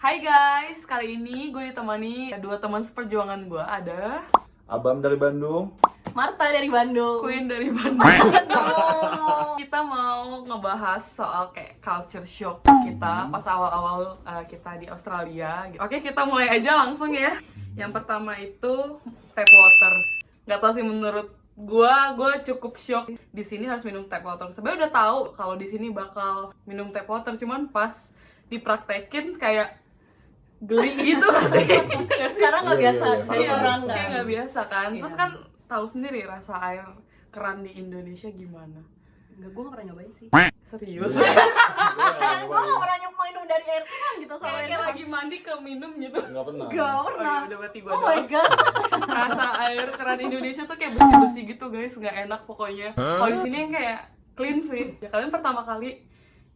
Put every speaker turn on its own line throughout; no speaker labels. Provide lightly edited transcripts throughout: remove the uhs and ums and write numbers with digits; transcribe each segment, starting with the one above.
Hai guys, kali ini gue ditemani dua teman seperjuangan gue. Ada
Abam dari Bandung.
Marta dari Bandung.
Queen dari Bandung. Kita mau ngebahas soal kayak culture shock kita pas awal-awal kita di Australia gitu. Oke, kita mulai aja langsung ya. Yang pertama itu tap water. Gak tau sih, menurut gue cukup shock di sini harus minum tap water. Sebenarnya udah tahu kalau di sini bakal minum tap water, cuman pas dipraktekin kayak geli gitu gak sih?
Sekarang nggak biasa dari
Iya,
orang
kayak
kan.
nggak biasa kan.
Iya.
Terus kan tahu sendiri rasa air keran di Indonesia gimana.
Enggak, gue nggak pernah nyobain sih.
Serius?
Gue nggak pernah minum dari air keran gitu sama
Kayak
air
lagi mandi ke minum gitu.
Nggak pernah.
Gak
Oh,
pernah.
ya udah berarti gue
Oh my god.
Rasa air keran Indonesia tuh kayak bersih-bersih gitu guys, nggak enak pokoknya. Kalau di sini yang kayak clean sih. Ya kalian pertama kali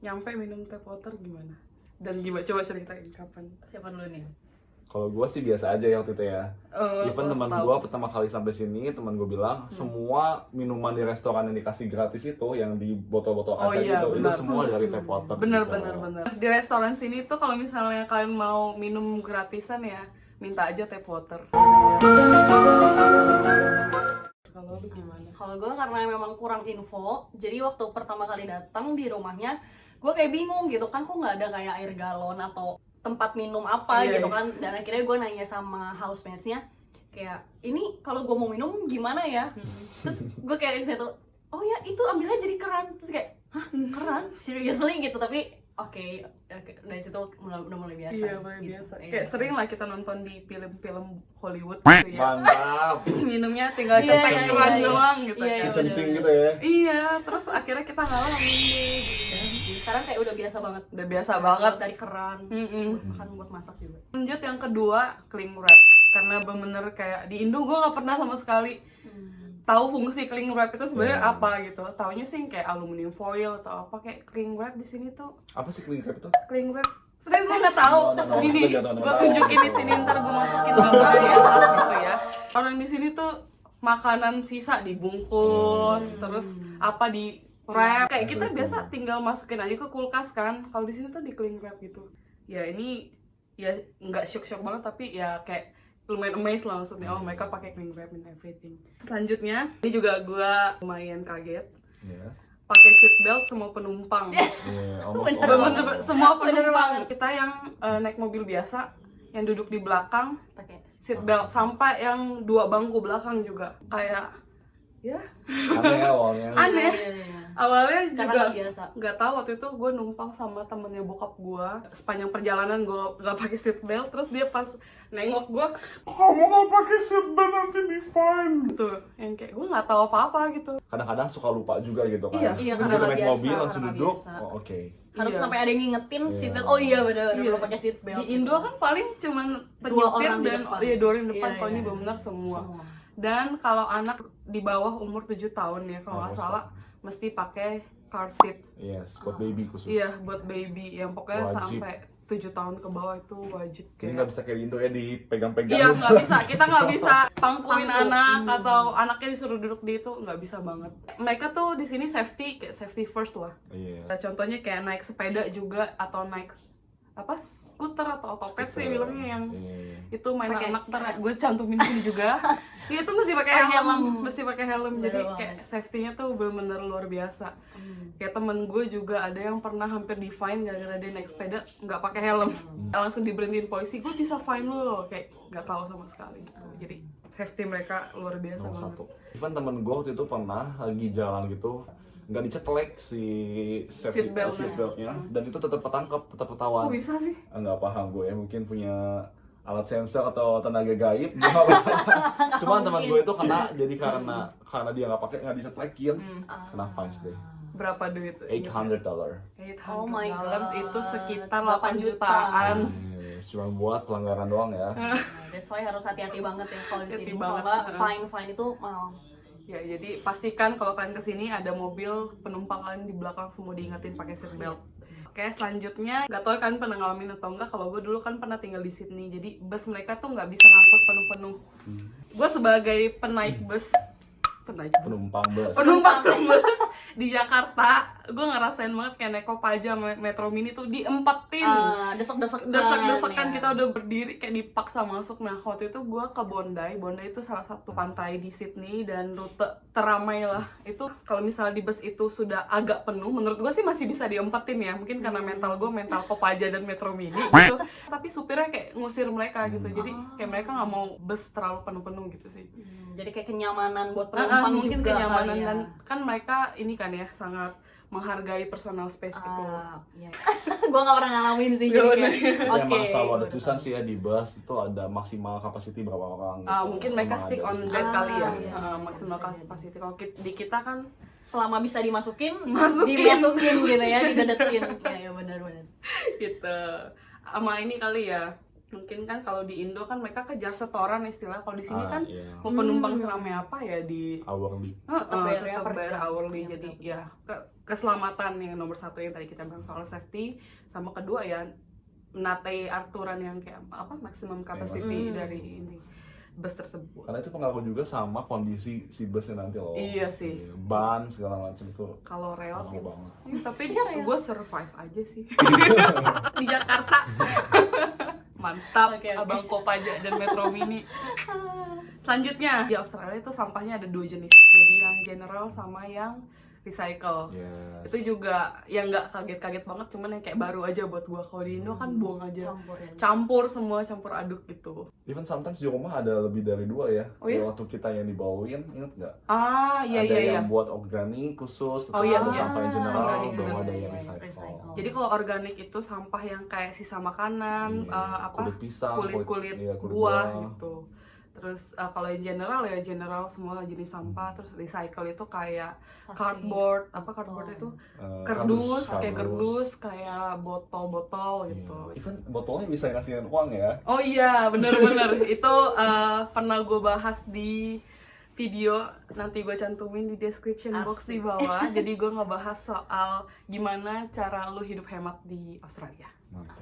nyampe minum tap water gimana? Dan gimana, coba ceritain kapan?
Siapa dulu nih?
Kalau gue sih biasa aja ya waktu itu ya. Even
pas
teman
tahu.
gue pertama kali sampai sini, teman gue bilang semua minuman di restoran yang dikasih gratis itu, yang di botol-botol
Oh
kaca
iya,
gitu, itu
benar.
semua dari tap water.
Bener
gitu.
bener. Di restoran sini tuh kalau misalnya kalian mau minum gratisan ya, minta aja tap water. Kalau lu gimana?
Kalau gue karena memang kurang info, jadi waktu pertama kali datang di rumahnya, gue kayak bingung gitu kan, kok nggak ada kayak air galon atau tempat minum apa
Iya,
gitu
iya.
kan. Dan akhirnya gue nanya sama housemates-nya, kayak ini kalau gue mau minum gimana ya? Terus gue kayak di situ, oh ya itu ambil aja di keran. Terus kayak, hah keran? Seriously gitu? Tapi oke, dari situ udah mulai biasa.
Iya, mulai
gitu.
biasa.
Iya.
Kayak sering lah kita nonton di film-film Hollywood gitu ya.
Mantap.
Minumnya tinggal
Iya,
cepet
iya,
keran
iya.
doang gitu
Iya,
kan.
iya,
Kitchen
bener.
sink gitu ya.
Iya, terus akhirnya kita ngalamin deh gitu kan.
Sekarang kayak udah biasa banget.
Udah biasa banget.
Dari keran,
Mm-mm.
bahkan buat masak juga.
Lanjut yang kedua, cling wrap. Karena bener-bener kayak di Indo gue gak pernah sama sekali tahu fungsi cling wrap itu sebenarnya
Iya.
apa gitu. Taunya sih kayak aluminium foil atau apa. Kayak cling wrap di sini tuh
Apa sih cling wrap itu?
cling wrap. Serius gue nggak tahu.
No,
Gini,
maksudnya jangan
gue
tahu.
tunjukin di sini, ntar gue masukin gambar di atas gitu ya. Orang di sini tuh makanan sisa dibungkus, terus apa di wrap. Kayak kita biasa tinggal masukin aja ke kulkas kan. Kalau di sini tuh di cling wrap gitu. Ya ini ya nggak shock banget, tapi ya kayak lumayan amazed lah maksudnya. Oh, mereka pakai cling wrap and everything. Selanjutnya, ini juga gue lumayan kaget.
Yes.
Pakai seatbelt semua penumpang.
Iya, almost
Bener
all.
Bener-bener semua
Bener
penumpang.
banget.
Kita yang naik mobil biasa, yang duduk di belakang
Pakai
seatbelt, sampai yang dua bangku belakang juga. Kayak ya
Aneh awalnya.
aneh.
Iya.
Awalnya
Karena
juga
nggak biasa.
nggak tahu, waktu itu gue numpang sama temennya bokap gue. Sepanjang perjalanan gue nggak pakai seatbelt, terus dia pas nengok gue,
Kamu nggak pakai seatbelt nanti di fine.
gitu, yang kayak gue nggak tahu apa-apa gitu.
Kadang-kadang suka lupa juga gitu kan.
Iya,
iya,
Begitu
karena
naik
biasa,
mobil langsung
karena
duduk.
biasa.
Oh, oke.
Harus
Iya.
sampai ada yang ngingetin
Iya.
seatbelt. Oh iya benar,
Iya.
belum pakai seatbelt.
Di Indo kan paling cuman
Dua
penyetir
orang di
dan
depan.
dua orang di depan.
Iya,
Kalau ini
iya.
benar semua.
Semua.
Dan kalau anak di bawah umur 7 tahun ya kalau nggak
Harus
salah, mesti pakai car seat.
Yes, buat baby khusus.
Iya, buat baby yang pokoknya
Wajib.
sampai 7 tahun ke bawah itu wajib.
Ini nggak bisa kayak di Indo ya, dipegang-pegang.
Iya, nggak bisa. Kita nggak bisa pangkuin
Pangku.
anak atau anaknya disuruh duduk di itu, nggak bisa banget. Mereka tuh di sini safety, kayak safety first lah.
Iya.
Contohnya kayak naik sepeda juga atau naik apa skuter atau otopet sih
Scooter.
bilangnya, yang
Iya.
itu mainan
Pakai
anak. Ntar gue cantumin sini juga. Dia tuh mesti pakai
Pakai
helm,
helm.
mesti pakai helm. Jadi
Bener
kayak
banget.
safety-nya tuh bener-bener luar biasa. Kayak temen gue juga ada yang pernah hampir di fine gara-gara dia naik sepeda nggak pakai helm. Langsung diberhentiin polisi, gue bisa fine lu loh, kayak nggak tahu sama sekali gitu. Jadi safety mereka luar biasa
Nomor
banget.
satu. Even temen gue waktu itu pernah lagi jalan gitu, nggak dicetlek si
Seatbelt-nya.
seatbeltnya, dan itu tetap ketangkep, tetap ketahuan.
Kok bisa sih?
Nggak paham gue ya, mungkin punya alat sensor atau tenaga gaib. Gua nggak paham. Cuman teman gue itu kena, jadi karena dia nggak pakai, nggak disetlekin, kena fines deh.
Berapa duit?
$800.
Oh my
$800
God.
itu sekitar
8
8
juta.
jutaan.
Cuma buat pelanggaran doang ya.
Nah, that's why harus hati-hati banget ya kalau di
Hati-hati
sini. Kalau
banget.
nggak fine itu mahal.
Ya, jadi pastikan kalau kalian kesini ada mobil penumpang kalian di belakang semua diingetin pakai seatbelt. Oke, selanjutnya nggak tahu kalian pernah ngalamin atau enggak, kalau gue dulu kan pernah tinggal di Sydney, jadi bus mereka tuh nggak bisa ngangkut penuh-penuh. Gue sebagai penumpang bus
Penumpang bus.
di Jakarta gue ngerasain banget kayak naik Kopaja Metro Mini tuh diempetin. Desek-desekan
ya.
kita udah berdiri kayak dipaksa masuk. Nah waktu itu gue ke Bondi itu salah satu pantai di Sydney dan rute teramai lah. Itu kalau misalnya di bus itu sudah agak penuh, menurut gue sih masih bisa diempetin ya, mungkin karena mental Kopaja dan Metro Mini gitu. Tapi supirnya kayak ngusir mereka gitu, jadi kayak mereka nggak mau bus terlalu penuh-penuh gitu sih.
Jadi kayak kenyamanan buat penumpang
Mungkin
juga
kenyamanan
kali ya.
dan kan mereka ini kan ya sangat menghargai personal space gitu.
Iya. Gua nggak pernah ngalamin sih.
Gak
Jadi
bener.
kayak,
Emang selalu ada
baru
tulisan
tahu.
sih ya di bus itu ada maksimal capacity berapa orang gitu.
Mungkin mereka
Emang
stick
ada
on
sih.
that kali ya,
iya.
maksimal
Bisa jadi.
capacity. Kalau di kita kan
Selama bisa dimasukin,
Masukin.
dimasukin gitu ya, dideketin. Ya benar-benar.
gitu. Sama ini kali ya, mungkin kan kalau di Indo kan mereka kejar setoran istilah. Kalau di sini kan
Iya.
mau penumpang seramai apa ya di
Hourly.
bayar ya
tetap
per
bayar
jam.
hourly.
Iya,
Jadi
betul.
ya keselamatan yang nomor satu yang tadi kita bilang soal safety, sama kedua ya menaati aturan yang kayak apa maximum capacity dari ini bus tersebut.
Karena itu pengaruh juga sama kondisi si busnya nanti loh.
Iya sih.
Ban segala macam itu
Kalau reot
pengaruh
gitu.
banget.
Tapi gue survive aja sih di Jakarta. Mantap,
Oke.
Abang Kopaja dan Metro Mini. Selanjutnya di Australia itu sampahnya ada 2 jenis. Jadi yang general sama yang recycle.
Yes.
Itu juga yang nggak kaget-kaget banget, cuman yang kayak baru aja buat gua. Kalau di Indo kan buang aja,
Campur ya.
campur semua, campur aduk gitu.
Even sometimes di rumah ada lebih dari 2 ya.
Oh iya?
Kayak waktu kita yang dibawain, inget nggak?
Iya
Ada
iya.
yang buat organik khusus,
Oh,
terus
iya,
ada
iya.
sampah yang general,
Organik,
baru
bener.
ada yang
Iya,
recycle.
recycle.
Jadi kalau organik itu sampah yang kayak sisa makanan,
Iya, kulit pisang,
kulit
iya,
buah gitu. Terus kalau yang general ya general semua jenis sampah. Terus recycle itu kayak
Plastik.
cardboard itu
Eh,
kardus, kayak kardus, kayak botol-botol
Iya.
gitu.
Even botolnya bisa ngasihin uang ya.
Oh iya, bener-bener. Itu pernah gue bahas di video, nanti gue cantumin di description box di
Asik.
bawah. Jadi gue ngebahas soal gimana cara lu hidup hemat di Australia.
Mantap.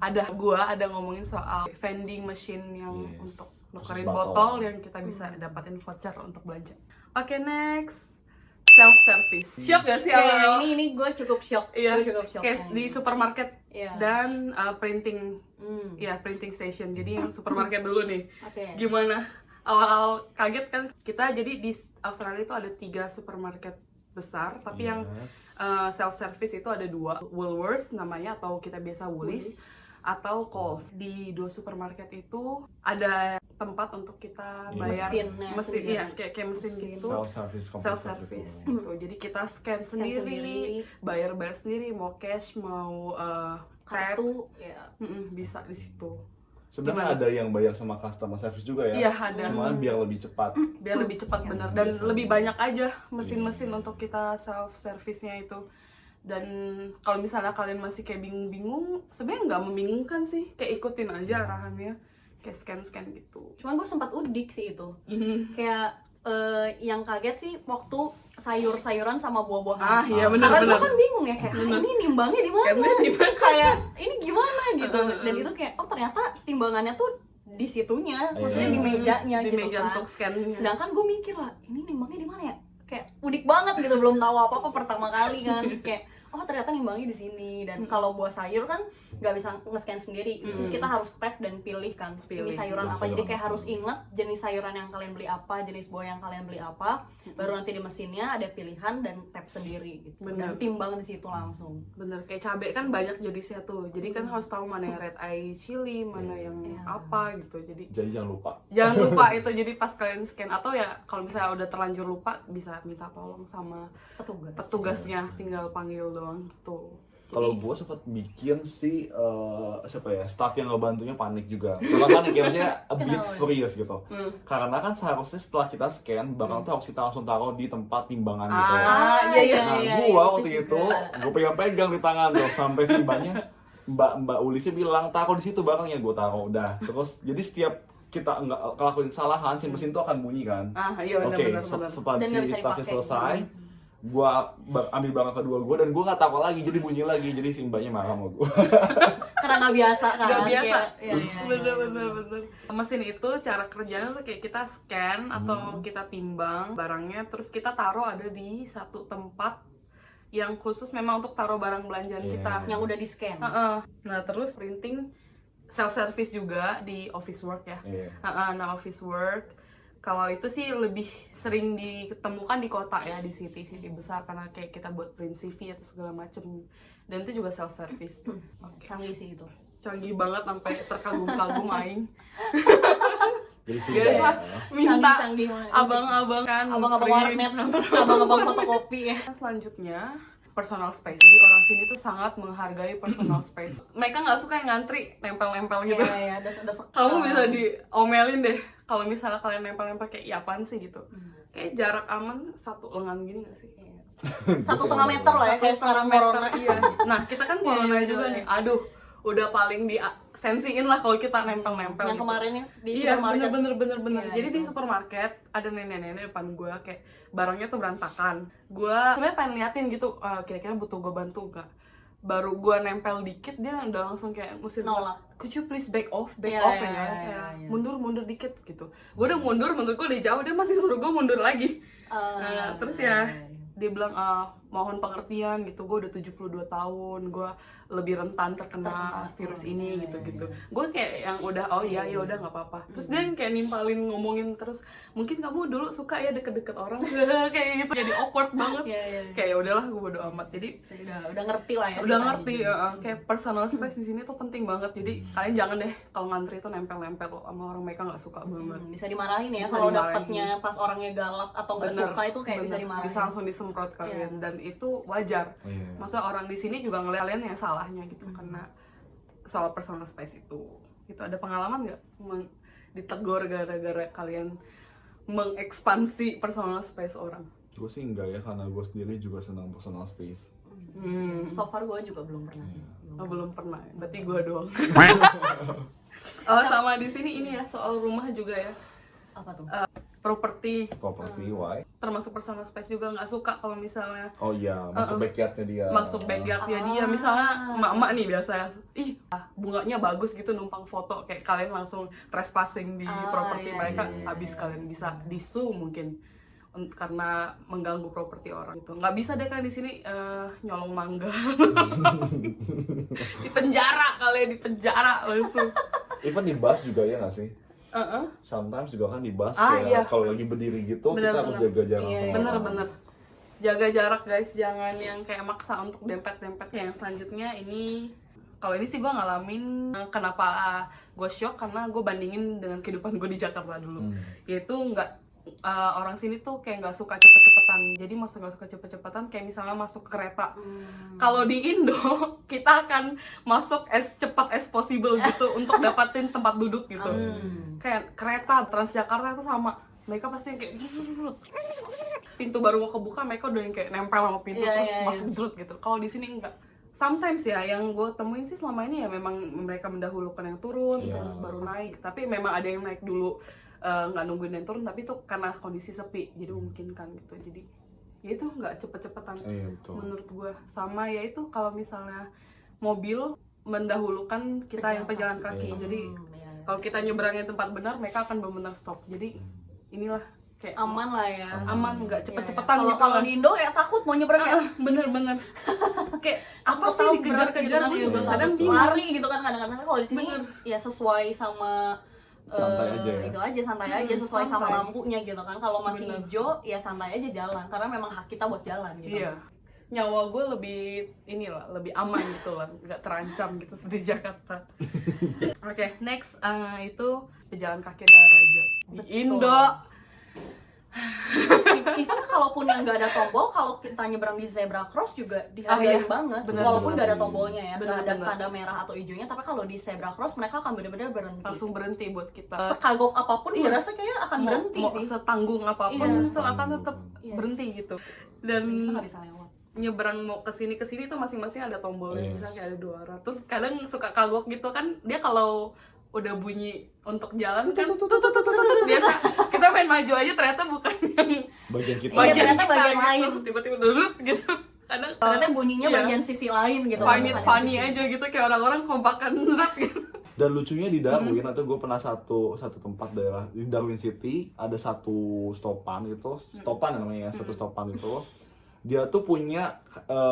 Ada ngomongin soal vending machine yang
Yes.
untuk nukerin
Khusus
botol
botol.
yang kita bisa dapatin voucher untuk belanja. Oke, next. Self service. Shock gak sih
Kayak
awal-awal?
ini gue cukup shock.
Iya,
Gue cukup shock.
kayak di supermarket
Iya.
dan printing
Hmm.
printing station. Jadi yang supermarket dulu nih.
Oke.
Gimana? Awal-awal kaget kan kita, jadi di Australia itu ada 3 supermarket besar, tapi yang
Yes.
self service itu ada 2, Woolworths namanya atau kita biasa Woolies atau Coles. Di 2 supermarket itu ada tempat untuk kita
Iya.
bayar
Mesinnya
mesin,
sendiri.
iya kayak mesin
Mesin.
gitu.
Self service
Self service gitu. Jadi kita scan
Scan
sendiri, bayar sendiri, mau cash mau tap,
kartu ya.
bisa di situ.
Sebenarnya ada yang bayar sama customer service juga ya.
Iya, ada.
Cuman biar lebih cepat.
Biar lebih cepat bener dan
biasa.
lebih banyak aja mesin-mesin
Iya.
untuk kita self service-nya itu. Dan kalau misalnya kalian masih kayak bingung-bingung, sebenarnya nggak membingungkan sih, kayak ikutin aja arahannya, kayak scan gitu.
Cuman gue sempat udik sih itu. Kayak yang kaget sih waktu sayur-sayuran sama buah-buahan.
Iya
Karena gue
benar-benar.
kan bingung ya kayak ini nimbangnya di mana?
Scan-nya di mana?
Kayak ini gimana gitu. Dan itu kayak oh ternyata timbangannya tuh di situnya, maksudnya di mejanya
Di
gitu
meja
kan.
untuk scan-nya.
Sedangkan gue mikir lah, ini nimbangnya di mana ya? Kayak udik banget gitu, belum tahu apa-apa pertama kali kan. Kayak oh ternyata nimbangnya di sini. Dan kalau buah sayur kan nggak bisa nge-scan sendiri, terus kita harus tap dan pilih kan.
Pilih.
Ini sayuran
Pilih
apa? Jadi
sayuran
kayak
apa.
harus ingat jenis sayuran yang kalian beli apa, jenis buah yang kalian beli apa. Baru nanti di mesinnya ada pilihan dan tap sendiri gitu.
Bener.
Dan timbang di situ langsung.
Bener, kayak cabai kan banyak jenisnya tuh. Jadi kan harus tahu mana yang red eye chili, mana yang
Iya.
apa gitu. Jadi
Jadi jangan lupa.
jangan lupa itu. Jadi pas kalian scan atau ya kalau misalnya udah terlanjur lupa bisa minta tolong sama petugasnya, tinggal panggil doang gitu.
Kalau gue sempat bikin sih siapa ya, staff yang ngebantunya panik juga. Bukan panik ya, maksudnya a bit
Kenapa?
furious gitu. Karena kan seharusnya setelah kita scan, barang tuh harus kita langsung taruh di tempat timbangan gitu.
Iya,
Nah, gua waktu itu, gue pegang-pegang di tangan tuh sampai si Mbak Ulisnya bilang taruh di situ barangnya, gue taruh udah. Terus jadi setiap kita nggak ngelakuin kesalahan, si mesin tuh akan bunyi kan.
Iya
Oke,
benar-benar.
setelah
Dan nggak
si
bisa
staffnya
dipakai.
selesai, gua ambil barang kedua gua dan gua nggak taruh lagi, jadi bunyi lagi, jadi si mbaknya marah sama gua.
karena nggak biasa kan.
Nggak biasa.
Iya.
Bener. Mesin itu cara kerjanya tuh kayak kita scan atau kita timbang barangnya, terus kita taruh ada di satu tempat yang khusus memang untuk taruh barang belanjaan kita.
Yang udah di scan.
Nah terus printing self service juga di office work ya. Nah office work kalau itu sih lebih sering ditemukan di kota ya, di city besar, karena kayak kita buat print CV atau segala macem, dan itu juga self service.
Canggih sih itu.
Canggih banget sampai terkagum-kagum aing.
Jadi
Guys lah minta
Canggih banget.
abang-abang kan,
Abang-abang
print.
warnet, abang-abang fotokopi ya.
Selanjutnya personal space. Jadi orang sini tuh sangat menghargai personal space. Mereka nggak suka yang ngantri nempel-nempel gitu.
Iya, udah
Kamu bisa diomelin deh kalau misalnya kalian nempel-nempel kayak iya apaan sih gitu. Kayak jarak aman 1 lengan gini nggak sih?
1,5 meter lah ya kayak sekarang corona.
Iya. Nah kita kan corona
Iya,
juga
iya.
nih. Aduh, udah paling sensiin lah kalau kita nempel-nempel.
Yang
gitu.
kemarin ya di
Iya,
supermarket.
bener.
Iya,
Jadi di
itu.
supermarket ada nenek-nenek depan gue kayak barangnya tuh berantakan. Gue sebenarnya pengen liatin gitu, kira-kira butuh gue bantu gak? Baru gue nempel dikit dia udah langsung kayak ngusir
Nolak.
Could you please back off
Iya,
ya?
iya.
Kayak mundur dikit gitu. Gue udah mundur, menurut gue udah jauh, dia masih suruh gue mundur lagi. Terus ya dia bilang mohon pengertian gitu, gue udah 72 tahun, gue lebih rentan terkena virus ini gitu. Gue kayak yang udah oh iya ya udah nggak apa-apa. Terus dia yang kayak nimpalin ngomongin terus, mungkin kamu dulu suka ya deket-deket orang kayak gitu, jadi awkward banget.
Iya.
Kayak ya udahlah gue bodo amat. Jadi
Udah ngerti lah ya.
udah
kita
ngerti
ini.
kayak personal space di sini tuh penting banget. Jadi kalian jangan deh kalau ngantri tuh nempel-nempel sama orang, mereka nggak suka banget.
Bisa dimarahin ya
Bisa
kalau
dimarahin.
dapetnya pas orangnya galak atau nggak suka itu kayak bisa dimarahin.
Bisa langsung disemprot kalian dan itu wajar. Masa orang di sini juga ngeliat kalian yang salahnya gitu karena soal personal space itu ada pengalaman nggak ditegur gara-gara kalian mengekspansi personal space orang?
Gue sih enggak ya, karena gue sendiri juga senang personal space.
So far gue juga belum pernah sih.
Oh, belum pernah, berarti gue doang. Oh sama di sini ini ya soal rumah juga ya.
Apa tuh?
Properti
Property, why?
termasuk personal space juga, nggak suka kalau misalnya
Oh iya, masuk backyardnya dia.
masuk backyardnya dia, misalnya emak-emak nih biasa bunganya bagus gitu numpang foto, kayak kalian langsung trespassing di properti mereka, habis kalian bisa disu mungkin karena mengganggu properti orang gitu. Nggak bisa deh kan di sini nyolong mangga. Di penjara, kalian di penjara langsung.
Even di bus juga ya nggak sih? Sometimes juga kan di bus kayak
iya.
kalau lagi berdiri gitu
Bener,
kita harus jaga jarak sama orang.
Bener-bener jaga jarak guys, jangan yang kayak maksa untuk dempet-dempet. Yang selanjutnya ini, kalau ini sih gue ngalamin, kenapa gue shock karena gue bandingin dengan kehidupan gue di Jakarta dulu. Yaitu orang sini tuh kayak nggak suka cepet-cepetan. Jadi nggak suka cepet-cepetan, kayak misalnya masuk kereta. Kalau di Indo kita akan masuk as cepat as possible gitu untuk dapatin tempat duduk gitu. Kayak kereta Transjakarta itu sama, mereka pasti yang kayak pintu baru mau kebuka mereka udah yang kayak nempel sama pintu terus masuk jrut gitu. Kalau di sini enggak. Sometimes ya yang gue temuin sih selama ini ya memang mereka mendahulukan yang turun terus baru naik. Tapi memang ada yang naik dulu nggak nungguin yang turun, tapi itu karena kondisi sepi jadi memungkinkan gitu. Jadi ya itu nggak cepet-cepetan menurut gue. Sama ya itu kalau misalnya mobil mendahulukan kita yang pejalan kaki. Jadi kalau kita nyeberangin tempat benar, mereka akan benar-benar stop. Jadi inilah kayak
Aman lah ya.
aman, nggak cepet-cepetan gitu.
Kalau di Indo ya takut mau nyebrang ya.
Bener-bener kayak apa sih
Tahu
dikejar-kejar
berat
gitu.
gitu kan,
Kadang bingung.
lari gitu kan kadang-kadang. Kalau di sini
Bener.
ya sesuai sama
Santai aja ya.
itu aja, santai aja sesuai sama
santai.
lampunya gitu kan. Kalau masih
Bener.
hijau ya santai aja jalan karena memang hak kita buat jalan gitu.
Iya, nyawa gue lebih aman gitu lah, nggak terancam gitu seperti Jakarta. Oke, next itu pejalan kaki adalah raja di
Betul.
Indo.
Even kalaupun yang nggak ada tombol, kalau kita nyebrang di zebra cross juga dihargain banget.
Bener,
Walaupun
bener.
nggak ada tombolnya ya, nggak ada
Bener.
tanda merah atau hijaunya, tapi kalau di zebra cross mereka akan benar-benar berhenti.
Langsung berhenti buat kita.
Sekagok apapun,
Iya.
gue rasa kayaknya akan berhenti
mau
sih.
setanggung apapun
Iya.
itu akan tetap
Yes.
berhenti gitu. Dan
Kita nggak bisa lewat.
nyebrang mau kesini tuh masing-masing ada tombolnya,
Yes.
misalnya kayak ada 200. Terus kadang suka kagok gitu kan, dia kalau udah bunyi untuk jalan kan biasa kita main maju aja ternyata bukan yang
Bagian kita.
Iya, ternyata bagian
gitu.
lain.
Tiba-tiba duduk gitu. kadang
Ternyata bunyinya
iya.
bagian sisi lain gitu.
Find it
Bukan
funny
sisi.
aja gitu, kayak orang-orang kompakan berat gitu.
Dan lucunya di Darwin, atau gue pernah satu tempat daerah di Darwin City, ada satu stopan gitu, stopan namanya, satu stopan itu. Dia tuh punya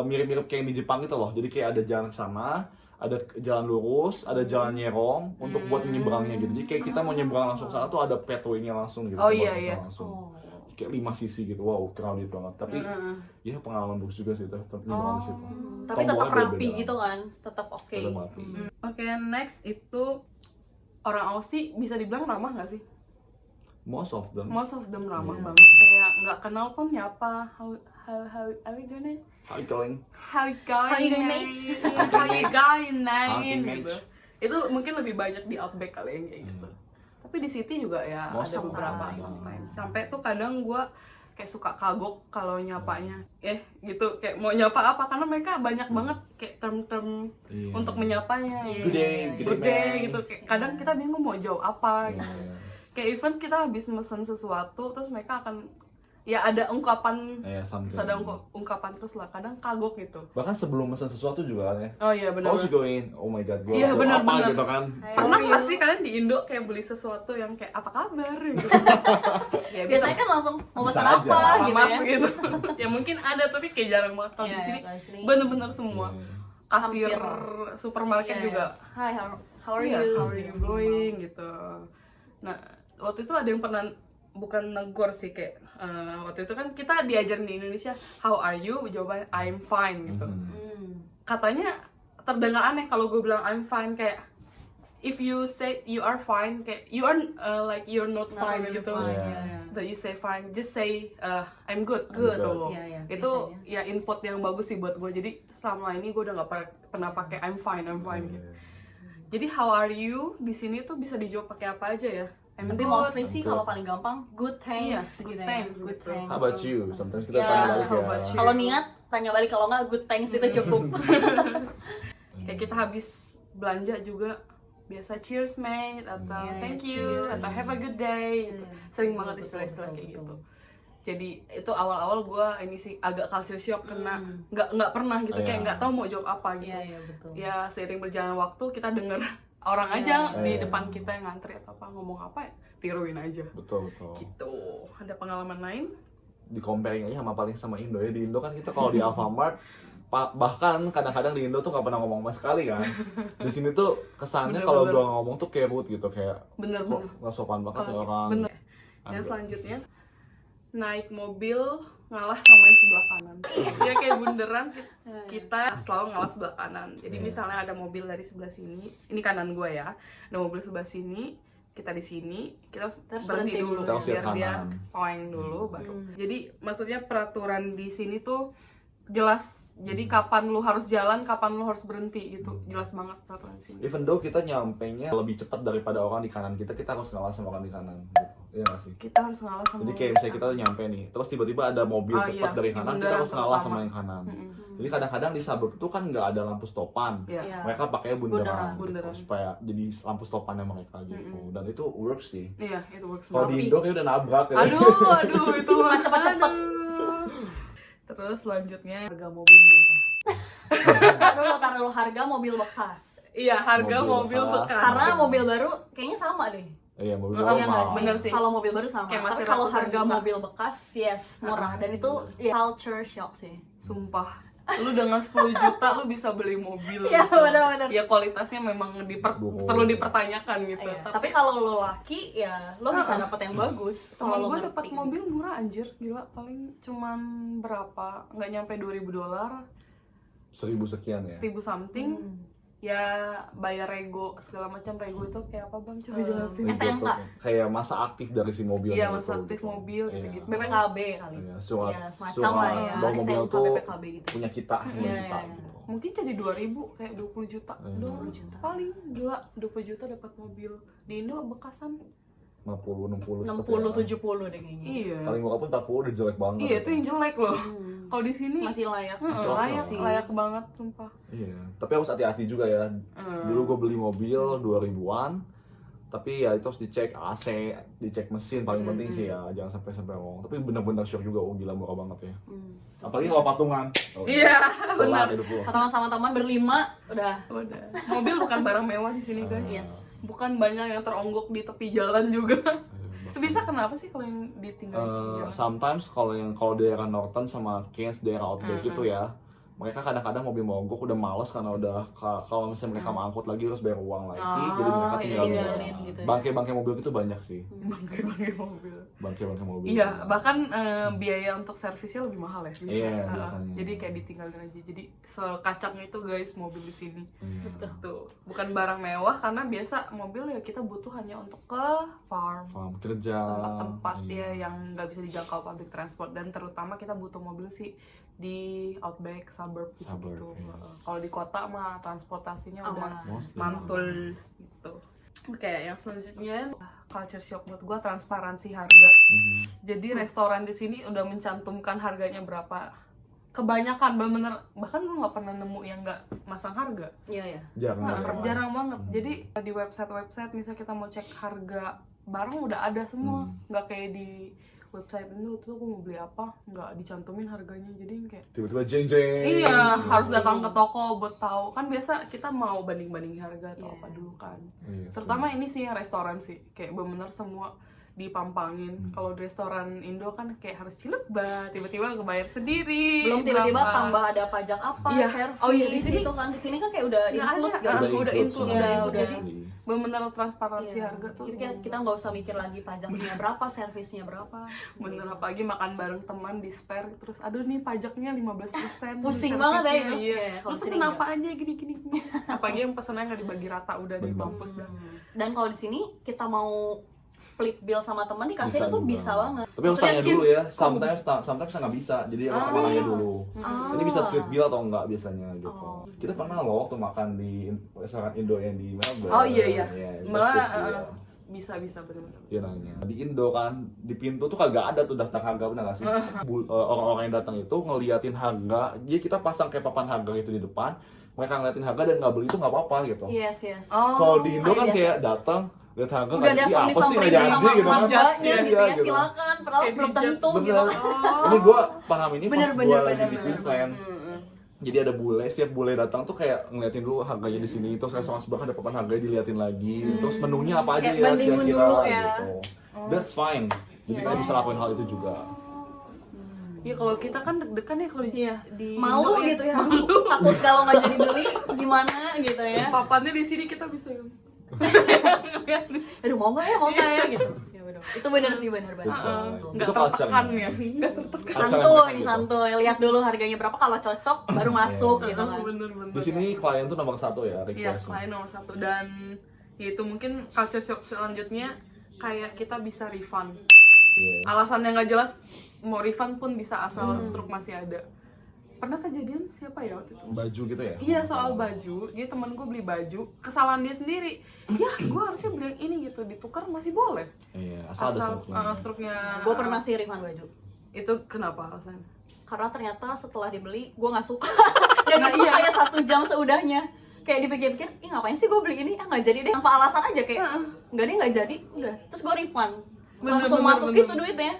mirip-mirip kayak di Jepang gitu loh. Jadi kayak ada jalan ke sana, ada jalan lurus, ada jalan nyerong untuk buat menyeberangnya gitu. Jadi kayak kita mau nyebrang langsung ke sana tuh ada pathway-nya langsung gitu.
Oh,
buat
iya,
ke sana
iya.
langsung.
Oh.
Kayak 5 sisi gitu, wow crowded banget. Tapi ya pengalaman bagus juga sih tuh, nyebrang di situ.
Tapi tetap
Tombolnya
rapi
beda-beda.
gitu kan, tetap oke.
Tetap rapi.
Oke, next itu orang Aussie bisa dibilang ramah nggak sih?
Most of them.
Most of them ramah
Iya.
banget, kayak nggak kenal pun nyapa. How you doing?
How you going?
How you going,
How you going,
mate?
mate?
How you going,
How you
mate? Gitu.
mate?
Itu mungkin lebih banyak di Outback kali yang kayak gitu. Tapi di City juga ya
Most
ada beberapa
sometimes.
sometimes. Sampai tuh kadang gue kayak suka kagok kalau nyapanya. Gitu, kayak mau nyapa apa, karena mereka banyak banget kayak term-term
Iya.
untuk menyapanya.
Iya.
Good day,
Good day gitu. Kayak kadang kita bingung mau jawab apa gitu.
Yes.
Kayak even kita habis mesen sesuatu terus mereka akan ya ada ungkapan,
Something.
ada ungkapan terus lah, kadang kagok gitu.
Bahkan sebelum pesan sesuatu juga kan ya.
Oh iya benar.
How's it going? Oh my god, gue
Iya,
apa
benar-benar.
gitu kan.
Pernah nggak sih kalian di Indo kayak beli sesuatu yang kayak apa kabar gitu? Ya bisa
Biasanya kan langsung mau
Bisa
pesan
aja.
apa gitu
mas
ya.
gitu. Ya mungkin ada tapi kayak jarang banget. Kalau
Iya,
di sini
kalau di sini.
bener-bener semua.
Iya.
Kasir
Hampir.
supermarket
Iya.
juga.
Hi, how are
Iya,
you?
how are you going gitu. Nah, waktu itu ada yang pernah bukan negor sih, kayak waktu itu kan kita diajarin di Indonesia how are you, jawaban I'm fine gitu. Katanya terdengar aneh kalau gue bilang I'm fine, kayak if you say you are fine, kayak you are like you're not
Not
fine
really
gitu.
fine,
Iya.
iya, iya.
But you say fine, just say I'm good.
Good.
Gitu.
Iya, iya,
Itu
biasanya.
ya input yang bagus sih buat gue. Jadi selama ini gue udah nggak pernah pakai I'm fine gitu. Jadi how are you di sini tuh bisa dijawab pakai apa aja ya? I'm
Tapi
good.
mostly sih
Good.
kalau paling gampang good thanks
Iya, good
gitu
thanks
ya. Good
gitu.
thanks.
How about you? Sometimes kita
Ya,
tanya balik
how
ya.
about you?
Kalau niat tanya balik, kalau nggak good thanks itu cukup.
Kayak kita habis belanja juga biasa cheers mate atau
Iya,
thank you
cheers.
atau have a good day gitu. Sering banget
Betul,
istilah-istilah
betul,
kayak
betul.
gitu. Jadi itu awal-awal gue ini sih agak culture shock karena nggak pernah gitu,
Iya.
kayak nggak tahu mau jawab apa gitu.
Iya, iya betul.
Ya seiring berjalan waktu kita denger orang aja di
Iya.
depan kita yang ngantri atau apa ngomong apa ya tiruin aja
Betul, betul.
gitu. Ada pengalaman lain?
Di comparing aja sama paling sama Indo ya. Di Indo kan kita kalau di Alfamart bahkan kadang-kadang di Indo tuh nggak pernah ngomong sama sekali kan. Di sini tuh kesannya kalau
Bener-bener.
gua ngomong tuh kayak rude gitu, kayak kok
Bener-bener.
nggak sopan banget nih
Kalau
orang.
bener.
Agak.
Yang selanjutnya naik mobil ngalah sama yang sebelah kanan. Ya kayak bunderan kita selalu ngalah sebelah kanan. Jadi misalnya ada mobil dari sebelah sini, ini kanan gue ya. Ada mobil sebelah sini, kita di sini, kita harus
Terus
berhenti
berhenti
dulu
Kita harus
biar
lihat
dia
kanan.
poing dulu baru. Jadi maksudnya peraturan di sini tuh jelas. Jadi kapan lu harus jalan, kapan lu harus berhenti gitu. Jelas banget peraturan di sini.
Even though kita nyampenya lebih cepat daripada orang di kanan kita harus ngalah sama orang di kanan gitu. Iya nggak sih?
Kita harus ngalah sama
Jadi kayak misalnya kita nyampe nih, terus tiba-tiba ada mobil
Ah,
cepat
iya,
dari
di
kanan, kita
bundaran
harus ngalah sama
pertama.
yang kanan.
Mm-mm.
Jadi kadang-kadang di suburb itu kan nggak ada lampu stopan.
Iya.
Iya.
Mereka pakai bundaran,
Bundaran.
gitu, supaya jadi lampu stopannya mereka gitu. Dan itu works sih.
Iya, itu works
Kalau
banget.
di Indo kayak udah nabrak ya.
Aduh, itu mah
Cepet-cepet.
aduh. Terus selanjutnya harga mobil murah.
Tar dulu harga mobil bekas.
Iya, harga
Mobil
mobil
bekas.
bekas.
Karena mobil baru kayaknya sama deh.
Iya, mobil
Iya
baru
Iya nggak
mahal.
sih?
Bener sih.
Kalau mobil baru sama.
Kayak
Tapi
masih
kalau
ratusan
harga
juta.
mobil bekas, yes murah. Dan itu ya, culture shock sih.
Sumpah. Lu dengan 10 juta lu bisa beli mobil.
Iya,
gitu.
benar-benar.
Ya kualitasnya memang
Bohong.
perlu dipertanyakan gitu.
Iya. Tapi kalau lo laki ya lo bisa dapat yang bagus.
Temen
Kalau lo
gue
ngerti.
dapat mobil murah anjir, gila, paling cuman berapa? Nggak nyampe $2.000,
1000 sekian ya.
1000 something. Ya bayar rego segala macam. Rego itu kayak apa bang? Coba jelasin.
Itu
STNK.
tuh kayak masa aktif dari si mobil.
Iya, masa aktif mobil
Iya.
gitu-gitu.
BPKB kali.
Iya, surat,
Iya, semacam lah ya.
bahwa mobil
STNK,
tuh
BPKB gitu.
punya kita, punya
Iya,
kita
iya.
gitu.
Mungkin jadi 2000, kayak 20 juta doang.
20 juta.
Paling gila 20 juta dapat mobil. Di Indo bekasan.
50, 60,
60, 70 deh kayaknya.
Iya.
Paling murah pun 40 udah jelek banget.
Iya, itu yang jelek loh. Kalau di sini
Masih layak.
heeh,
Masih
layak,
oke.
layak banget sumpah.
Iya, tapi harus hati-hati juga ya. Dulu gue beli mobil 2000-an, Tapi ya itu harus dicek AC, dicek mesin paling penting sih ya, jangan sampai ngomong. Tapi bener-bener shock juga, oh gila murah banget ya. Apalagi kalau patungan. Oh,
Iya,
benar.
benar.
Atau sama teman berlima, udah.
Udah. Mobil bukan barang mewah di sini guys.
Yes.
Bukan banyak yang teronggok di tepi jalan juga. Itu bisa kenapa sih kalau yang ditinggal di tepi jalan?
Sometimes kalau daerah Norton sama Keynes, daerah Outback itu ya, mereka kadang-kadang mobil mogok udah males karena udah kalau misalnya mereka mau angkut lagi harus bayar uang lagi, jadi mereka tinggalin
gitu ya.
bangke-bangke mobil itu banyak sih,
Bangke-bangke mobil.
bangke-bangke mobil.
Iya, bahkan biaya untuk servisnya lebih mahal ya.
Iya, biasanya.
Jadi kayak ditinggalin aja. Jadi sekacangnya itu guys mobil di sini.
Iya.
Tuh, bukan barang mewah karena biasa mobil ya kita butuh hanya untuk ke farm.
Kerja
Tempat-tempat ya yang nggak bisa dijangkau public transport, dan terutama kita butuh mobil sih di outback, suburb gitu.
Yes.
Kalau di kota mah transportasinya udah
Mostly.
mantul gitu. Oke, yang selanjutnya culture shock buat gua transparansi harga. Jadi restoran di sini udah mencantumkan harganya berapa. Kebanyakan bener-bener, bahkan gua nggak pernah nemu yang nggak masang harga.
Iya ya.
Jarang banget. Jadi di website misalnya kita mau cek harga barang udah ada semua, nggak kayak di website itu tuh aku mau beli apa nggak dicantumin harganya, jadi kayak
tiba-tiba jeng-jeng.
iya harus datang ke toko buat tahu. Kan biasa kita mau banding-bandingin harga atau apa dulu kan. Terutama ini sih yang restoran sih kayak bener-bener semua dipampangin. Kalau di restoran Indo kan kayak harus cilebat, tiba-tiba kebayar sendiri.
Belum tiba-tiba
berapa.
tambah ada pajak apa,
Iya.
servis
Oh iya, di sini
gitu kan. Di sini kan kayak udah include
ada,
guys.
udah include,
udah.
jadi bener-bener transparansi harga tuh.
Jadi kita nggak usah mikir lagi pajaknya berapa, servisnya berapa.
Bener, apalagi makan bareng teman di spare terus aduh nih pajaknya 15%.
Pusing banget ya itu.
Iya.
Kalau
Lu
di
pesen
sini
apa aja gini. Apalagi yang pesennya nggak dibagi rata udah di mampus dah.
Dan kalau di sini kita mau split bill sama teman di kasir
Bisa
tuh
juga.
bisa banget.
Tapi harus
Maksudnya
tanya dulu ya, sometimes nggak bisa, jadi harus nanya dulu. Ini bisa split bill atau enggak biasanya gitu. Kita pernah loh waktu makan di restoran Indo yang di Melbourne.
Oh iya.
Ya, kita
Malah
split bill.
bisa bener-bener.
Dia nanya. Di Indo kan, di pintu tuh kagak ada tuh daftar harga, benar nggak sih? Orang-orang yang datang itu ngeliatin harga, jadi kita pasang kayak papan harga itu di depan, mereka ngeliatin harga dan nggak beli itu nggak apa-apa gitu.
Yes.
Kalau di Indo kan
biasa.
kayak datang, lihat harga
Udah
nggak
ada
jadi, apa sih nggak
disamperin
jadi
sama
gitu kan?
mbaknya
Iya,
gitu ya,
gitu.
silakan. Padahal
Kayak
belum
dijat,
tentu gitu
Bener.
kan.
Ini gue paham ini pas
Bener,
gue lagi di
bener.
Queensland. Jadi ada bule, setiap bule datang tuh kayak ngeliatin dulu harganya di sini, terus restoran sebelah ada papan harganya diliatin lagi, terus menunya apa aja
Kayak
ya
bandingin
kira-kira
dulu ya.
gitu. That's fine. Jadi kita bisa lakuin hal itu juga.
Ya kalau kita kan deg-degan ya kalau
Iya.
di
Malu
Indo
gitu ya. Takut kalau nggak jadi beli gimana gitu ya.
Papannya di sini kita bisa yang
Aduh mau nggak ya gitu. Ya bener. Itu bener sih bener banget.
nggak
Itu culture.
tertekan ya, nggak tertekan.
Santuy,
Gitu.
santuy. Lihat dulu harganya berapa, kalau cocok baru masuk gitu kan.
Bener.
Di sini klien tuh nomor satu ya,
Iya,
request.
klien nomor satu. Dan ya itu mungkin culture shock selanjutnya kayak kita bisa refund.
Yes.
Alasan yang nggak jelas mau refund pun bisa asal struk masih ada. Pernah kejadian siapa ya waktu itu?
Baju gitu ya?
Iya, soal baju. Jadi temen gue beli baju, kesalahan dia sendiri. Ya, gue harusnya beli yang ini gitu, ditukar masih boleh.
Iya, asal ada struknya.
struknya.
Gue pernah sih refund baju.
Itu kenapa alasannya?
Karena ternyata setelah dibeli gue nggak suka. Dan itu kayak 1 jam seudahnya. Kayak dipikir-pikir, ih ngapain sih gue beli ini? Ah nggak jadi deh. Tanpa alasan aja kayak, nggak deh nggak jadi. Udah, terus gue refund. Langsung masuk gitu duitnya.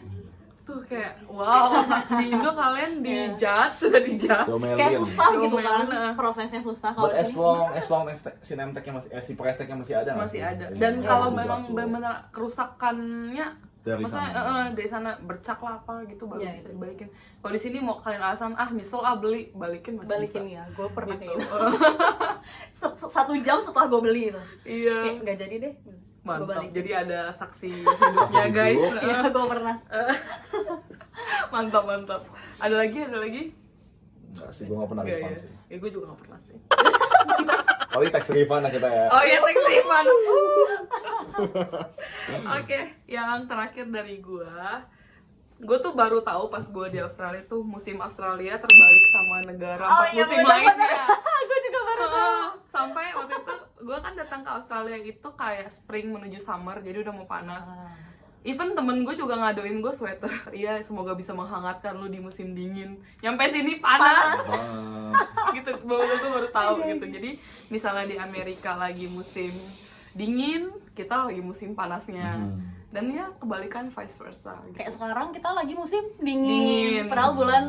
Tuh kayak wow, di Indo kalian dijudge, sudah dijudge.
Kayak susah gitu kan,
Domelin.
prosesnya susah. Kalau
But
di
as
sini
long si name tag-nya masih, si price tag-nya masih ada nggak
Masih
sih?
ada.
Iya,
Dan
iya,
kalau
iya,
memang
betul.
benar-benar kerusakannya
Dari
maksudnya
sana.
dari sana bercak lah apa gitu baru
Iya,
bisa
iya.
dibalikin. Kalau di sini mau kalian alasan nyesel beli, balikin masih
balikin
bisa.
ya, gue pernah
Gitu.
kayak gitu. 1 jam setelah gue beli itu,
Iya.
kayak nggak jadi deh. Gua
Mantap.
balikin.
Jadi ada saksi hidupnya guys.
hidup.
Iya, gue pernah.
Mantap. Ada lagi?
Enggak sih, gue nggak pernah
Enggak
refund
ya?
sih.
Ya gue juga gak pernah sih.
Paling tax refund lah kita ya.
Oh iya, tax refund. Oke, yang terakhir dari gue tuh baru tahu pas gue di Australia tuh musim Australia terbalik sama negara musim lainnya.
Gue juga baru tahu.
Sampai waktu itu gue kan datang ke Australia itu kayak spring menuju summer, jadi udah mau panas. Even temen gue juga ngadoin gue sweater. Iya, semoga bisa menghangatkan lu di musim dingin. Nyampe sini panas. Gitu, gue baru tahu gitu. Jadi misalnya di Amerika lagi musim dingin, kita lagi musim panasnya.
Hmm.
Dan ya kebalikan vice versa gitu.
Kayak sekarang kita lagi musim
Dingin.
dingin, padahal bulan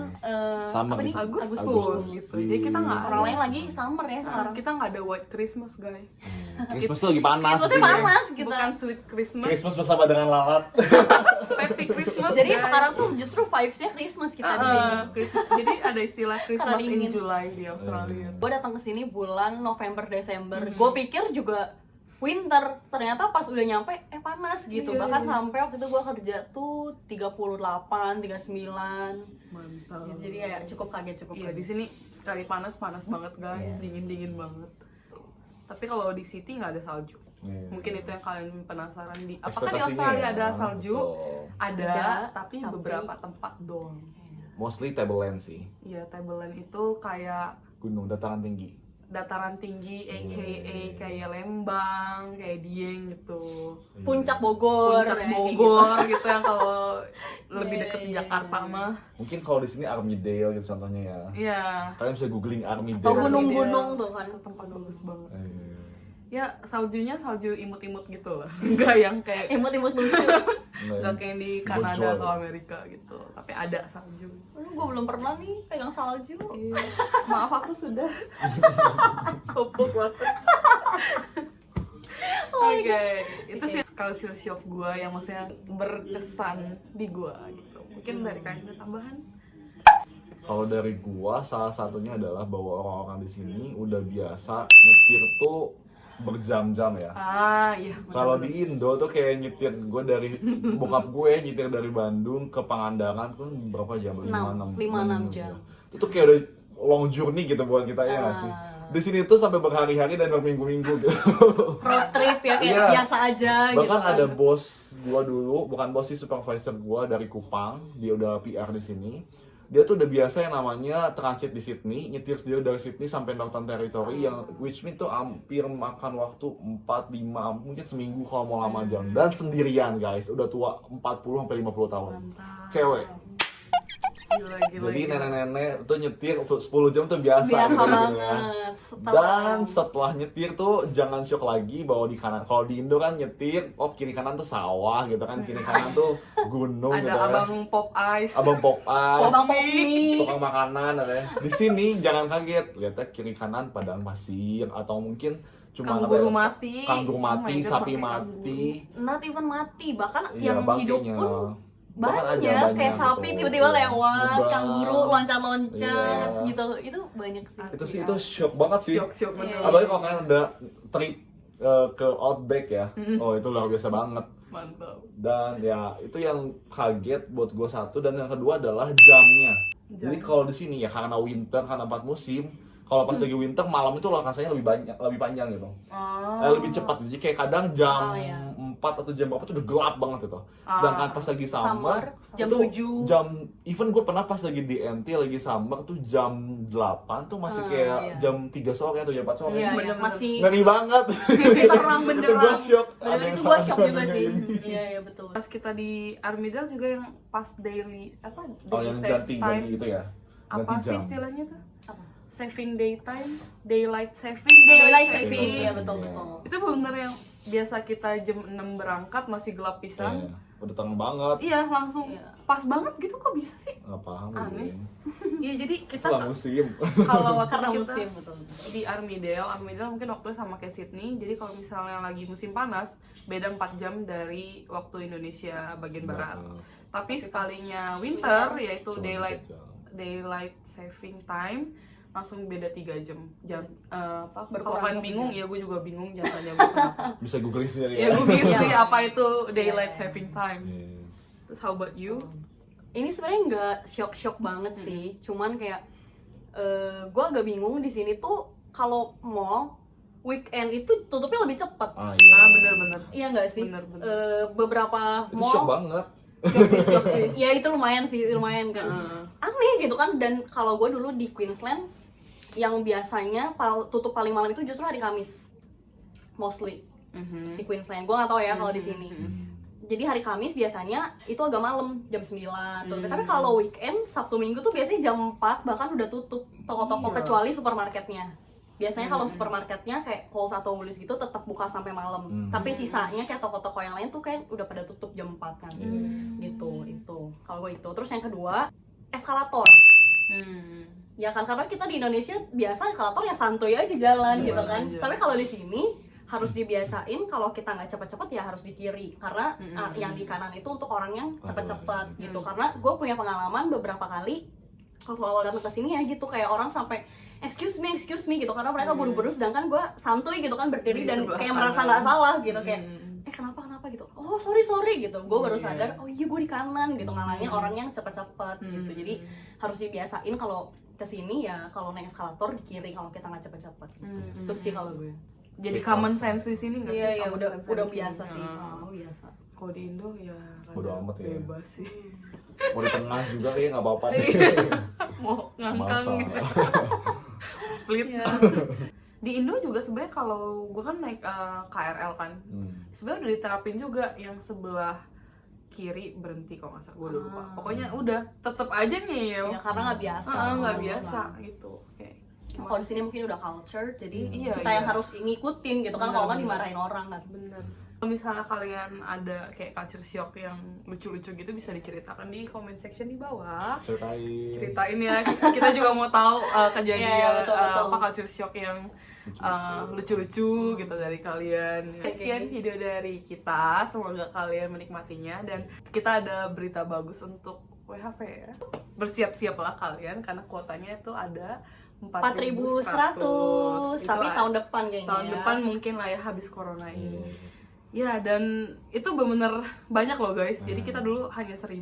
Summer
apa nih?
gitu.
Agustus gitu. Jadi kita nggak
Orang lain lagi summer ya sekarang.
kita nggak ada white Christmas guys.
Christmas tuh lagi panas.
Christmasnya
di sini.
panas kita.
Bukan sweet Christmas,
Christmas bersama dengan lalat.
sweaty Christmas.
Jadi
guys.
sekarang tuh justru vibes-nya Christmas kita di sini.
Jadi ada istilah Christmas in
dingin.
July di Australia.
Gue datang ke sini bulan November Desember. Gue pikir juga winter, ternyata pas udah nyampe panas gitu.
Iya,
Bahkan
iya.
sampai waktu itu gue kerja tuh 38, 39.
Mantap.
Jadi ya cukup kaget.
Iya di sini sekali panas banget guys, dingin banget. Tapi kalau di city nggak ada salju.
Iya.
Mungkin itu yang kalian penasaran di apakah di
Ekspektasinya
Australia
ya,
ada salju?
betul.
Ada, tapi
tapi-
beberapa tempat doang.
Mostly tableland sih,
Iya, Tableland itu kayak
gunung dataran tinggi.
dataran tinggi, aka
Iya.
kayak Lembang, kayak Dieng gitu.
Puncak Bogor,
Puncak
ya, kayak
Bogor gitu yang kalau lebih
Iya,
deket di
iya,
Jakarta
iya.
mah.
Mungkin kalau di sini Armidale gitu contohnya ya.
Iya.
Kalian bisa googling
gitu.
Armidale.
Atau gunung-gunung tuh kan.
Itu tempat bagus banget.
Eh,
Ya saljunya salju imut-imut gitu lah. Enggak yang kayak
Imut-imut lucu.
enggak kayak yang di Kanada
Bocor.
atau Amerika gitu. Tapi ada salju.
Gue belum pernah nih pegang salju.
Iya. Maaf aku sudah. Kopok banget. Oke, itu sih culture shock gue yang maksudnya berkesan di gue gitu. Mungkin dari kalian ada tambahan?
Kalau dari gua salah satunya adalah bahwa orang-orang di sini udah biasa nyetir tuh berjam-jam ya.
Ah, iya.
Kalau di Indo tuh kayak nyetir gue dari bokap gue nyetir dari Bandung ke Pangandaran tuh berapa jam?
5-6 jam.
Itu kayak udah long journey gitu buat kita ya nggak sih? Di sini tuh sampai berhari-hari dan berminggu-minggu gitu.
Road trip ya kayak
Iya.
biasa aja gitu.
Bahkan
kan.
ada bos gua dulu, bukan bos sih, supervisor gua dari Kupang, dia udah PR di sini. Dia tuh udah biasa yang namanya transit di Sydney, nyetir dia dari Sydney sampai Northern Territory yang which mean tuh hampir makan waktu 4-5 mungkin seminggu kalau mau lama jam, dan sendirian guys, udah tua 40 sampai 50 tahun.
Mantap.
Cewek.
Gila.
Jadi nenek-nenek tuh nyetir 10 jam tuh biasa,
biasa
gitu di sini ya.
banget.
Dan setelah nyetir tuh jangan shock lagi bahwa di kanan, kalau di Indo kan nyetir, oh kiri kanan tuh sawah gitu kan, kiri kanan tuh gunung
Ada
gitu ya.
abang pop ice.
Abang pop ice,
Abang pop mie.
tukang makanan ada ya. Di sini jangan kaget, lihatnya kiri kanan padang pasir atau mungkin cuma
Kangguru mati.
kanguru
Oh my
mati,
God,
sapi
pakai
mati.
Not even mati, bahkan
Iya,
yang hidup
bangkainya.
pun
Bahkan
banyak, kayak sapi
gitu.
tiba-tiba
Iya.
lewat,
Nyebrang.
kanguru loncat-loncat
Iya.
gitu. Itu banyak sih.
Itu sih itu shock banget sih.
Syok bener.
Iya.
Apalagi kalau kalian ada trip ke Outback ya. Oh, itu luar biasa banget.
Mantap.
Dan ya itu yang kaget buat gue satu, dan yang kedua adalah jamnya. Jadi kalau di sini ya karena winter, karena 4 musim, kalau pas lagi winter malam itu lokasinya lebih panjang gitu.
Oh.
Lebih cepat. Jadi kayak kadang jam
Oh, iya.
4 atau jam berapa tuh udah gelap banget itu. Sedangkan pas lagi summer,
jam
itu
7.
even gue pernah pas lagi di NT lagi summer tuh jam 8 tuh masih kayak
iya.
jam 3 sore atau jam 4 sore.
Iya, iya,
Bener-bener.
masih
Ngeri banget.
terang
Itu
beneran.
gue shock.
Bener,
Ada yang
itu gua
salah
shock juga
dengan
sih.
ini.
Iya, iya betul.
Pas kita di Armidale juga yang pas daily
Oh,
daily
yang
save
ganti
time.
itu ya.
Apa
Ganti
sih
jam.
istilahnya tuh?
Apa?
Saving daytime, daylight saving,
Daylight
saving.
saving, iya betul
Iya.
betul.
Itu bener yang biasa kita jam 6 berangkat masih gelap pisang.
Iya, udah terang banget.
Iya, langsung
Iya.
pas banget gitu, kok bisa sih?
Nggak paham
Aneh.
gue.
Iya, jadi kita
Itulah musim.
kalau waktu
Karena
kita
musim betul.
di Armidale mungkin waktunya sama kayak Sydney. Jadi kalau misalnya lagi musim panas, beda 4 jam dari waktu Indonesia bagian barat. Tapi sekalinya winter, yaitu
Cuma
daylight
3 jam.
daylight saving time, langsung beda 3 jam. Apa? Kalau
Berkurang
kalian
satu
bingung,
jam.
ya gue juga bingung, jangan tanya gue kenapa.
Bisa googling sendiri
Ya
ya.
gue bingung
Iya.
sendiri apa itu daylight
Iya.
saving time.
Yes.
Terus how about you?
Ini sebenarnya nggak shock banget sih, cuman kayak gue agak bingung di sini tuh kalau mall weekend itu tutupnya lebih cepat.
Ah iya.
Ah, bener-bener.
Iya nggak sih?
Bener-bener.
Beberapa
Itu shock
mall
banget.
shock sih. Ya itu lumayan kan. Aneh gitu kan. Dan kalau gue dulu di Queensland, yang biasanya tutup paling malam itu justru hari Kamis, mostly di Queensland. Gue nggak tahu ya kalau di sini. Jadi hari Kamis biasanya itu agak malam, jam 9 tuh. Tapi kalau weekend, Sabtu Minggu tuh biasanya jam 4 bahkan udah tutup toko-toko
Iya.
kecuali supermarketnya. Biasanya kalau supermarketnya kayak Kohl's atau Woolies gitu tetap buka sampai malam. Tapi sisanya kayak toko-toko yang lain tuh kayak udah pada tutup jam 4 kan. Gitu, itu. Kalau gue itu. Terus yang kedua, eskalator. Ya kan, karena kita di Indonesia biasa eskalator ya santuy aja jalan gitu kan. Tapi kalau di sini harus dibiasain kalau kita nggak cepet-cepet ya harus di kiri, karena yang di kanan itu untuk orang yang cepet-cepet gitu. Karena gue punya pengalaman beberapa kali kalau awal datang ke sini ya gitu, kayak orang sampai excuse me gitu, karena mereka buru-buru sedangkan gue santuy gitu kan berdiri dan kayak merasa nggak salah gitu, kayak kenapa gitu, oh sorry gitu, gue baru sadar oh iya gue di kanan gitu, ngalangin orang yang cepet-cepet gitu. Jadi harus dibiasain kalau kesini ya kalau naik eskalator di kiri kalau kita nggak cepet-cepet gitu. Itu sih kalau gue.
Jadi common sense di sini nggak sih?
Iya
Common sense
udah
di
biasa
sini.
sih, biasa.
Kalau di Indo ya
Bodo
rada
amat ya.
bebas sih.
Mau di tengah juga kayaknya nggak apa-apa deh.
Mau ngangkang
Masa.
gitu. Split. Di Indo juga sebenarnya kalau gue kan naik KRL kan, sebenarnya udah diterapin juga yang sebelah kiri berhenti kalau nggak salah, gue udah lupa. Pokoknya udah tetep aja ngeyel.
Ya karena nggak biasa.
Nggak biasa gitu. Kayak
Kalau di sini mungkin udah culture, jadi
Iya,
kita yang harus ngikutin gitu kan, kalau nggak dimarahin orang kan.
bener. Kalau misalnya kalian ada kayak culture shock yang lucu-lucu gitu, bisa diceritakan di comment section di bawah. Ceritain ya, kita juga mau tahu kejadian
Iya, betul.
apa culture shock yang lucu-lucu gitu dari kalian. Sekian video dari kita, semoga kalian menikmatinya, dan kita ada berita bagus untuk WHV ya. Bersiap-siaplah kalian karena kuotanya itu ada
4.100, tapi tahun depan kayaknya.
Tahun depan mungkin lah ya, habis corona ini. Ya, dan itu bener-bener banyak loh guys. Jadi kita dulu hanya 1.000,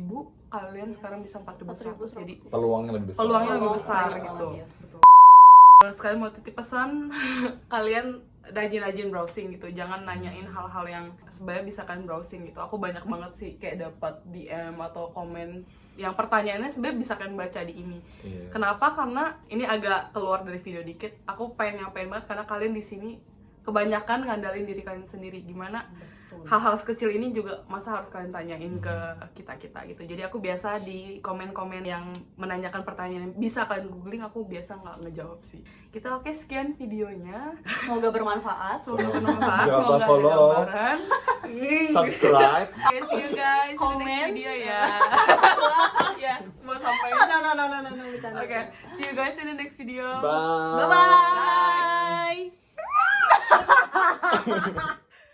kalian sekarang bisa 4.100. Jadi
Peluangnya lebih besar.
peluangnya lebih besar
banyak
gitu.
banget, ya.
Betul. Sekalian mau titip pesan, kalian rajin-rajin browsing gitu. Jangan nanyain hal-hal yang sebenarnya bisa kalian browsing gitu. Aku banyak banget sih kayak dapat DM atau komen yang pertanyaannya sebenarnya bisa kalian baca di ini. Kenapa? Karena ini agak keluar dari video dikit. Aku pengen nyampein banget karena kalian di sini kebanyakan ngandalin diri kalian sendiri. Gimana hal-hal sekecil ini juga masa harus kalian tanyain ke kita gitu. Jadi aku biasa di komen-komen yang menanyakan pertanyaan yang bisa kalian googling, aku biasa nggak ngejawab sih. Kita oke, sekian videonya.
Semoga bermanfaat.
Semoga bermanfaat.
Jangan
Semoga
lupa follow,
ada gambaran.
subscribe.
Okay, see you guys in the
Comment.
next video ya. Ya, mau sampai.
No, bercanda.
Oke, see you guys in the next video.
Bye.
Bye bye.